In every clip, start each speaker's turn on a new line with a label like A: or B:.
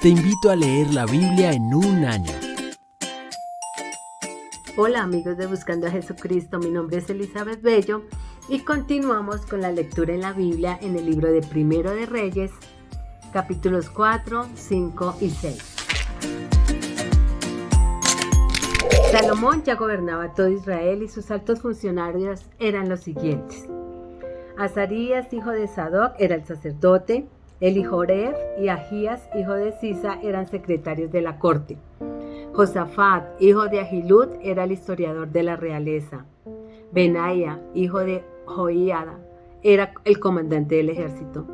A: Te invito a leer la Biblia en un año.
B: Hola amigos de Buscando a Jesucristo, mi nombre es Elizabeth Bello y continuamos con la lectura en la Biblia en el libro de Primero de Reyes, capítulos 4, 5 y 6. Salomón ya gobernaba todo Israel y sus altos funcionarios eran los siguientes. Azarías, hijo de Sadoc, era el sacerdote. Elihoref y Ahías, hijo de Sisa, eran secretarios de la corte. Josafat, hijo de Ahilud, era el historiador de la realeza. Benaía, hijo de Joiada, era el comandante del ejército.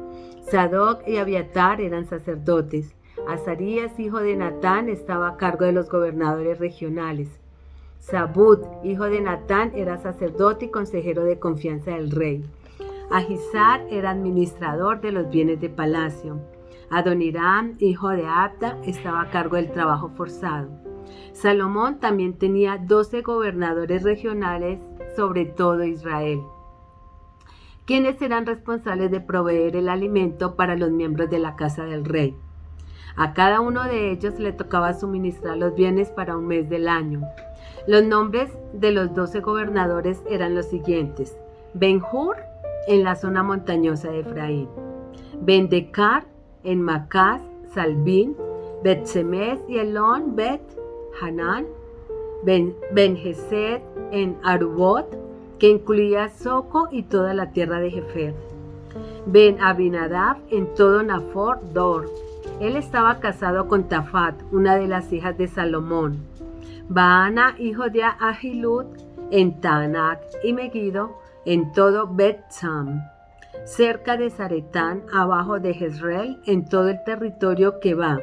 B: Sadoc y Abiatar eran sacerdotes. Azarías, hijo de Natán, estaba a cargo de los gobernadores regionales. Zabud, hijo de Natán, era sacerdote y consejero de confianza del rey. Ahisar era administrador de los bienes de palacio. Adoniram, hijo de Abda, estaba a cargo del trabajo forzado. Salomón también tenía 12 gobernadores regionales sobre todo Israel, quienes eran responsables de proveer el alimento para los miembros de la casa del rey. A cada uno de ellos le tocaba suministrar los bienes para un mes del año. Los nombres de los 12 gobernadores eran los siguientes: Ben-Hur, en la zona montañosa de Efraín; Ben-Decar, en Macás, Salbín; Bet-Semes y Elón, Bet-Hanán; Ben-Gesed, en Arubot, que incluía Soco y toda la tierra de Jefer; Ben-Abinadab, en todo Nafor, Dor. Él estaba casado con Tafat, una de las hijas de Salomón. Baana, hijo de Ahilud, en Taanac y Megiddo, en todo Bet-Sam, cerca de Zaretán, abajo de Jezreel, en todo el territorio que va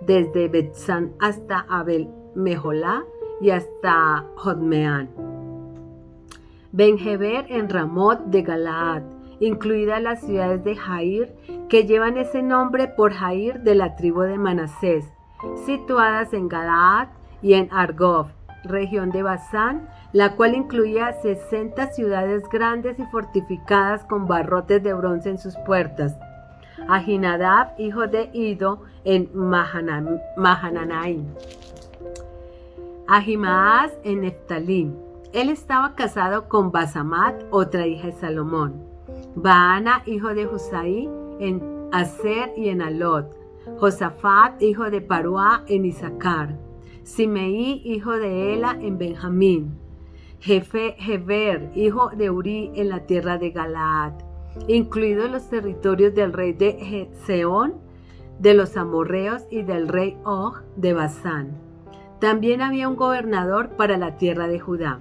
B: desde Bet-San hasta Abel-Meholá y hasta Jotmeán. Ben-Heber, en Ramot de Galaad, incluidas las ciudades de Jair, que llevan ese nombre por Jair de la tribu de Manasés, situadas en Galaad y en Argob, región de Basán, la cual incluía 60 ciudades grandes y fortificadas con barrotes de bronce en sus puertas. Ahinadab, hijo de Ido, en Mahananaim. Ahimaaz, en Neftalí. Él estaba casado con Basamat, otra hija de Salomón. Baana, hijo de Husaí, en Aser y en Alot. Josafat, hijo de Paruá, en Issacar. Simeí, hijo de Ela, en Benjamín. Heber, hijo de Uri, en la tierra de Galaad, incluidos los territorios del rey de Seón, de los amorreos y del rey Og de Basán. También había un gobernador para la tierra de Judá.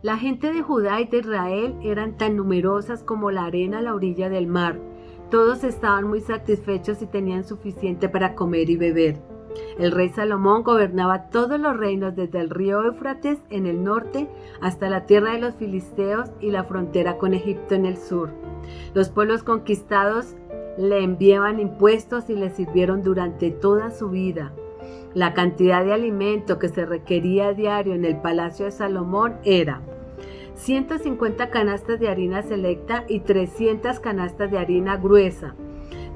B: La gente de Judá y de Israel eran tan numerosas como la arena a la orilla del mar. Todos estaban muy satisfechos y tenían suficiente para comer y beber. El rey Salomón gobernaba todos los reinos desde el río Éufrates en el norte hasta la tierra de los filisteos y la frontera con Egipto en el sur. Los pueblos conquistados le enviaban impuestos y le sirvieron durante toda su vida. La cantidad de alimento que se requería a diario en el palacio de Salomón era 150 canastas de harina selecta y 300 canastas de harina gruesa.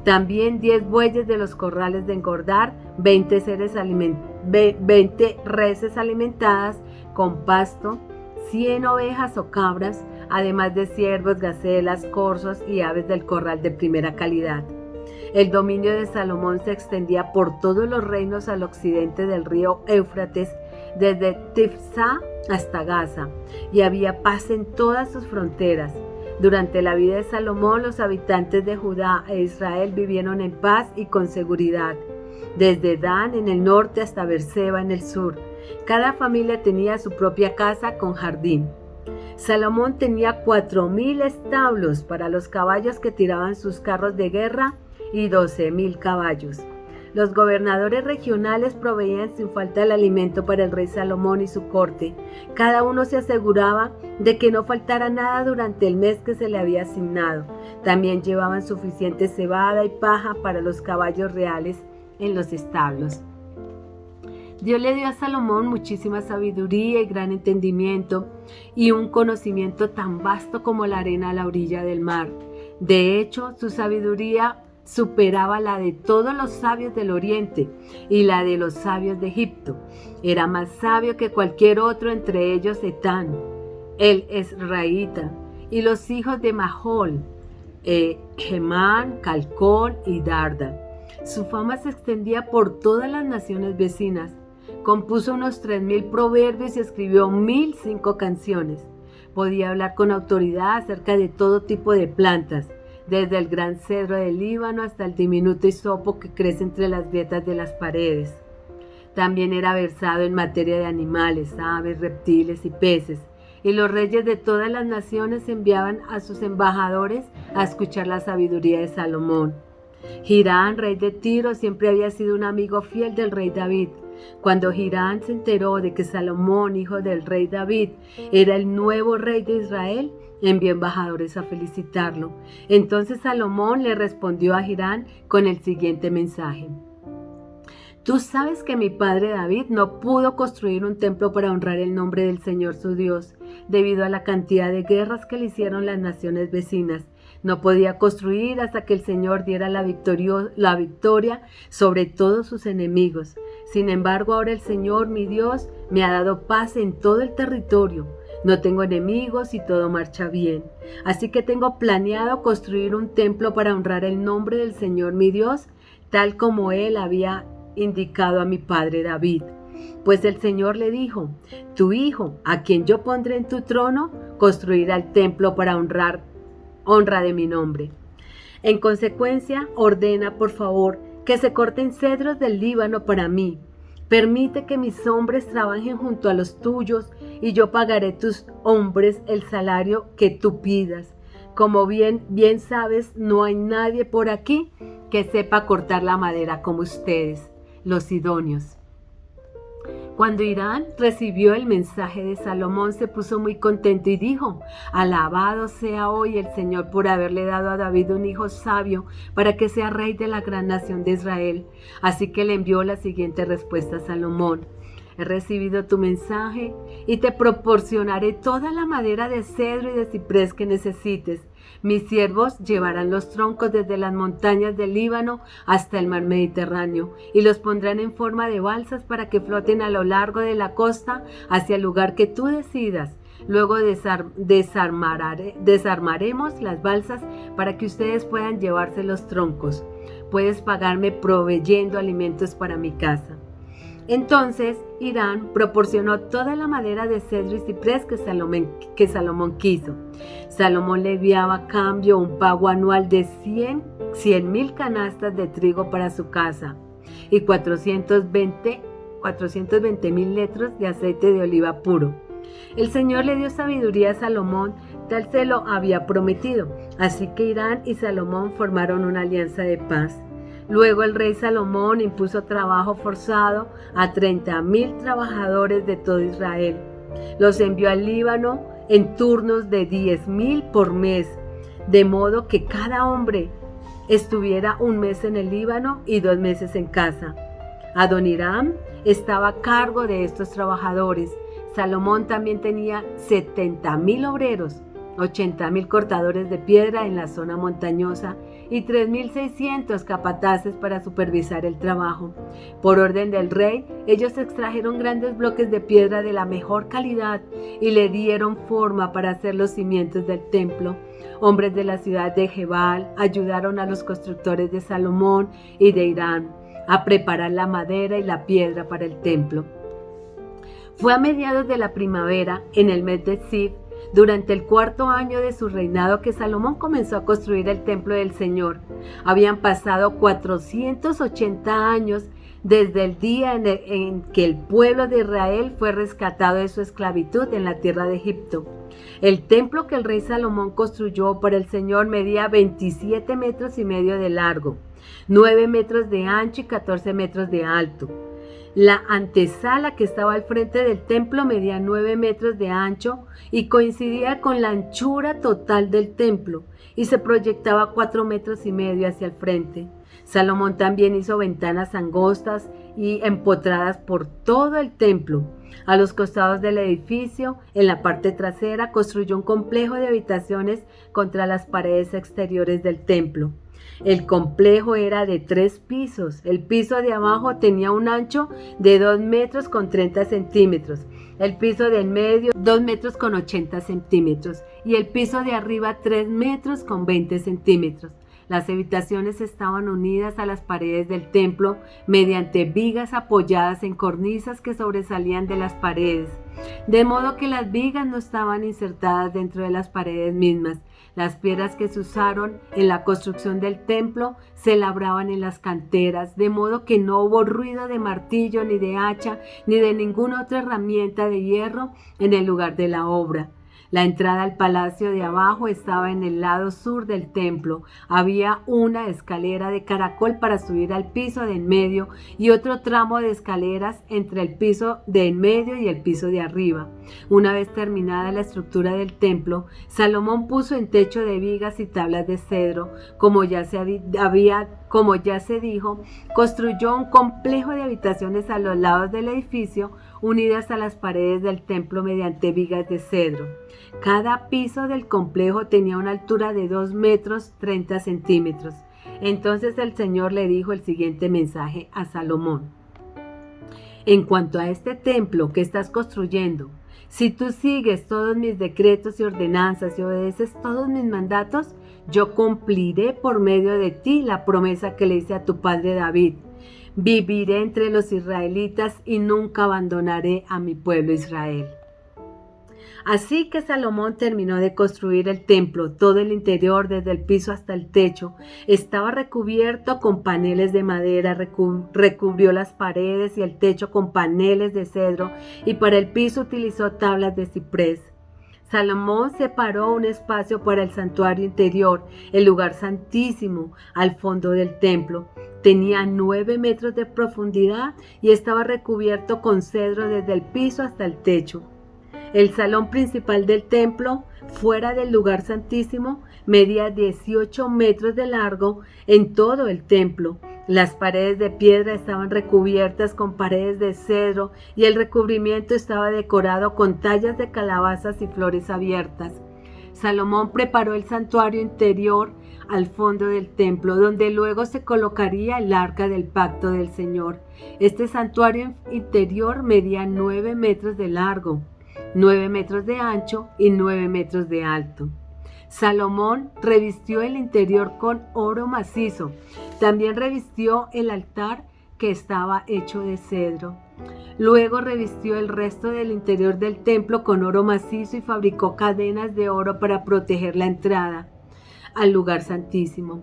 B: También 10 bueyes de los corrales de engordar, 20 reses alimentadas con pasto, 100 ovejas o cabras, además de ciervos, gacelas, corzos y aves del corral de primera calidad. El dominio de Salomón se extendía por todos los reinos al occidente del río Éufrates, desde Tifsá hasta Gaza, y había paz en todas sus fronteras. Durante la vida de Salomón, los habitantes de Judá e Israel vivieron en paz y con seguridad, desde Dan en el norte hasta Beerseba en el sur. Cada familia tenía su propia casa con jardín. Salomón tenía 4,000 establos para los caballos que tiraban sus carros de guerra y 12,000 caballos. Los gobernadores regionales proveían sin falta el alimento para el rey Salomón y su corte. Cada uno se aseguraba de que no faltara nada durante el mes que se le había asignado. También llevaban suficiente cebada y paja para los caballos reales en los establos. Dios le dio a Salomón muchísima sabiduría y gran entendimiento y un conocimiento tan vasto como la arena a la orilla del mar. De hecho, su sabiduría superaba la de todos los sabios del Oriente y la de los sabios de Egipto. Era más sabio que cualquier otro, entre ellos Etán, el Esraíta, y los hijos de Mahol, Hemán, Calcol y Darda. Su fama se extendía por todas las naciones vecinas. Compuso unos 3000 proverbios y escribió 1005 canciones. Podía hablar con autoridad acerca de todo tipo de plantas, desde el gran cedro del Líbano hasta el diminuto hisopo que crece entre las grietas de las paredes. También era versado en materia de animales, aves, reptiles y peces, y los reyes de todas las naciones enviaban a sus embajadores a escuchar la sabiduría de Salomón. Hirán, rey de Tiro, siempre había sido un amigo fiel del rey David. Cuando Hirán se enteró de que Salomón, hijo del rey David, era el nuevo rey de Israel, envió embajadores a felicitarlo. Entonces Salomón le respondió a Hirán con el siguiente mensaje: Tú sabes que mi padre David no pudo construir un templo para honrar el nombre del Señor su Dios, debido a la cantidad de guerras que le hicieron las naciones vecinas. No podía construir hasta que el Señor diera la victoria sobre todos sus enemigos. Sin embargo, ahora el Señor, mi Dios, me ha dado paz en todo el territorio. No tengo enemigos y todo marcha bien. Así que tengo planeado construir un templo para honrar el nombre del Señor, mi Dios, tal como Él había indicado a mi padre David. Pues el Señor le dijo: Tu hijo, a quien yo pondré en tu trono, construirá el templo para honra de mi nombre. En consecuencia, ordena, por favor, que se corten cedros del Líbano para mí. Permite que mis hombres trabajen junto a los tuyos y yo pagaré a tus hombres el salario que tú pidas. Como bien sabes, no hay nadie por aquí que sepa cortar la madera como ustedes, los sidonios. Cuando Hirán recibió el mensaje de Salomón, se puso muy contento y dijo: Alabado sea hoy el Señor por haberle dado a David un hijo sabio para que sea rey de la gran nación de Israel. Así que le envió la siguiente respuesta a Salomón: He recibido tu mensaje y te proporcionaré toda la madera de cedro y de ciprés que necesites. Mis siervos llevarán los troncos desde las montañas del Líbano hasta el mar Mediterráneo y los pondrán en forma de balsas para que floten a lo largo de la costa hacia el lugar que tú decidas. Luego desarmaremos las balsas para que ustedes puedan llevarse los troncos. Puedes pagarme proveyendo alimentos para mi casa. Entonces Hirán proporcionó toda la madera de cedro y ciprés que Salomón quiso. Salomón le enviaba a cambio un pago anual de 100,000 canastas de trigo para su casa y 420,000 litros de aceite de oliva puro. El Señor le dio sabiduría a Salomón, tal se lo había prometido. Así que Hirán y Salomón formaron una alianza de paz. Luego el rey Salomón impuso trabajo forzado a 30,000 trabajadores de todo Israel. Los envió al Líbano en turnos de 10,000 por mes, de modo que cada hombre estuviera un mes en el Líbano y 2 meses en casa. Adoniram estaba a cargo de estos trabajadores. Salomón también tenía 70,000 obreros, 80,000 cortadores de piedra en la zona montañosa y 3,600 capataces para supervisar el trabajo. Por orden del rey, ellos extrajeron grandes bloques de piedra de la mejor calidad y le dieron forma para hacer los cimientos del templo. Hombres de la ciudad de Jebal ayudaron a los constructores de Salomón y de Hirán a preparar la madera y la piedra para el templo. Fue a mediados de la primavera, en el mes de Zif, durante el 4º año de su reinado, que Salomón comenzó a construir el templo del Señor. Habían pasado 480 años desde el día en que el pueblo de Israel fue rescatado de su esclavitud en la tierra de Egipto. El templo que el rey Salomón construyó para el Señor medía 27,5 metros de largo, 9 metros de ancho y 14 metros de alto. La antesala que estaba al frente del templo medía 9 metros de ancho y coincidía con la anchura total del templo y se proyectaba 4,5 metros hacia el frente. Salomón también hizo ventanas angostas y empotradas por todo el templo. A los costados del edificio, en la parte trasera, construyó un complejo de habitaciones contra las paredes exteriores del templo. El complejo era de 3 pisos. El piso de abajo tenía un ancho de 2 metros con 30 centímetros. El piso del medio 2 metros con 80 centímetros. Y el piso de arriba 3 metros con 20 centímetros. Las habitaciones estaban unidas a las paredes del templo mediante vigas apoyadas en cornisas que sobresalían de las paredes, de modo que las vigas no estaban insertadas dentro de las paredes mismas. Las piedras que se usaron en la construcción del templo se labraban en las canteras, de modo que no hubo ruido de martillo, ni de hacha, ni de ninguna otra herramienta de hierro en el lugar de la obra. La entrada al palacio de abajo estaba en el lado sur del templo. Había una escalera de caracol para subir al piso de en medio y otro tramo de escaleras entre el piso de en medio y el piso de arriba. Una vez terminada la estructura del templo, Salomón puso en techo de vigas y tablas de cedro, como ya se dijo, construyó un complejo de habitaciones a los lados del edificio, unidas a las paredes del templo mediante vigas de cedro. Cada piso del complejo tenía una altura de 2 metros 30 centímetros. Entonces el Señor le dijo el siguiente mensaje a Salomón: en cuanto a este templo que estás construyendo, si tú sigues todos mis decretos y ordenanzas y obedeces todos mis mandatos, yo cumpliré por medio de ti la promesa que le hice a tu padre David. Viviré entre los israelitas y nunca abandonaré a mi pueblo Israel. Así que Salomón terminó de construir el templo. Todo el interior, desde el piso hasta el techo, estaba recubierto con paneles de madera. Recubrió las paredes y el techo con paneles de cedro, y para el piso utilizó tablas de ciprés. Salomón separó un espacio para el santuario interior, el lugar santísimo, al fondo del templo. Tenía 9 metros de profundidad y estaba recubierto con cedro desde el piso hasta el techo. El salón principal del templo, fuera del lugar santísimo, medía 18 metros de largo en todo el templo. Las paredes de piedra estaban recubiertas con paredes de cedro y el recubrimiento estaba decorado con tallas de calabazas y flores abiertas. Salomón preparó el santuario interior al fondo del templo, donde luego se colocaría el arca del pacto del Señor. Este santuario interior medía 9 metros de largo, 9 metros de ancho y 9 metros de alto. Salomón revistió el interior con oro macizo. También revistió el altar, que estaba hecho de cedro. Luego revistió el resto del interior del templo con oro macizo y fabricó cadenas de oro para proteger la entrada al lugar santísimo.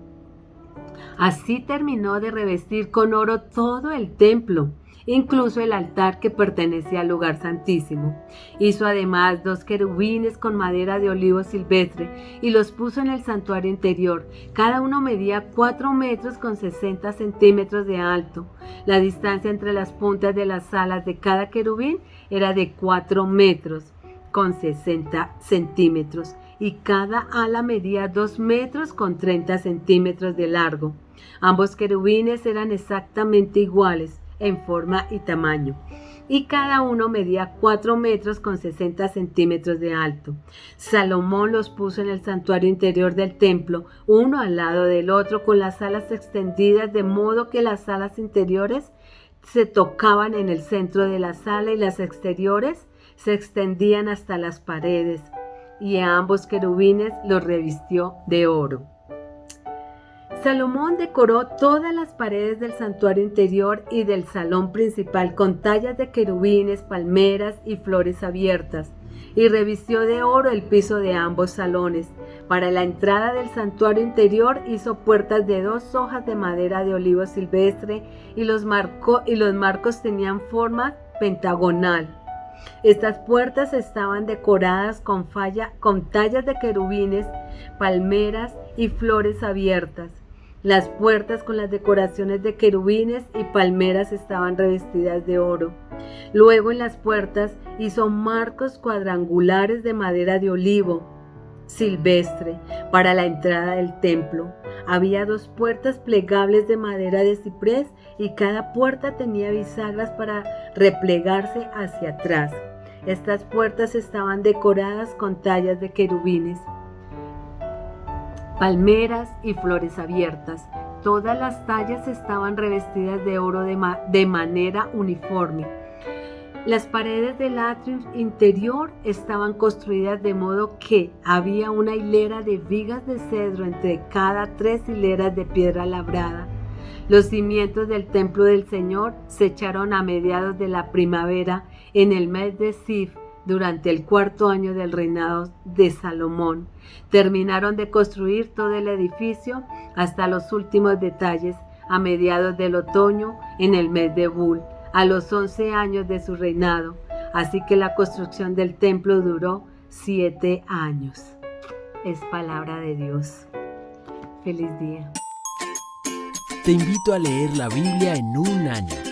B: Así terminó de revestir con oro todo el templo, incluso el altar que pertenecía al lugar santísimo. Hizo además 2 querubines con madera de olivo silvestre y los puso en el santuario interior. Cada uno medía 4 metros con 60 centímetros de alto. La distancia entre las puntas de las alas de cada querubín era de 4 metros con 60 centímetros y cada ala medía 2 metros con 30 centímetros de largo. Ambos querubines eran exactamente iguales en forma y tamaño, y cada uno medía 4 metros con 60 centímetros de alto. Salomón los puso en el santuario interior del templo, uno al lado del otro, con las alas extendidas, de modo que las alas interiores se tocaban en el centro de la sala y las exteriores se extendían hasta las paredes, y a ambos querubines los revistió de oro. Salomón decoró todas las paredes del santuario interior y del salón principal con tallas de querubines, palmeras y flores abiertas, y revistió de oro el piso de ambos salones. Para la entrada del santuario interior hizo puertas de 2 hojas de madera de olivo silvestre y los marcos tenían forma pentagonal. Estas puertas estaban decoradas con tallas de querubines, palmeras y flores abiertas. Las puertas con las decoraciones de querubines y palmeras estaban revestidas de oro. Luego en las puertas hizo marcos cuadrangulares de madera de olivo silvestre para la entrada del templo. Había 2 puertas plegables de madera de ciprés y cada puerta tenía bisagras para replegarse hacia atrás. Estas puertas estaban decoradas con tallas de querubines, palmeras y flores abiertas. Todas las tallas estaban revestidas de oro de manera uniforme. Las paredes del atrio interior estaban construidas de modo que había una hilera de vigas de cedro entre cada 3 hileras de piedra labrada. Los cimientos del templo del Señor se echaron a mediados de la primavera en el mes de Zif, durante el 4º año del reinado de Salomón. Terminaron de construir todo el edificio hasta los últimos detalles a mediados del otoño en el mes de Bul, a los 11 años de su reinado. Así que la construcción del templo duró 7 años. Es palabra de Dios. Feliz día.
A: Te invito a leer la Biblia en un año.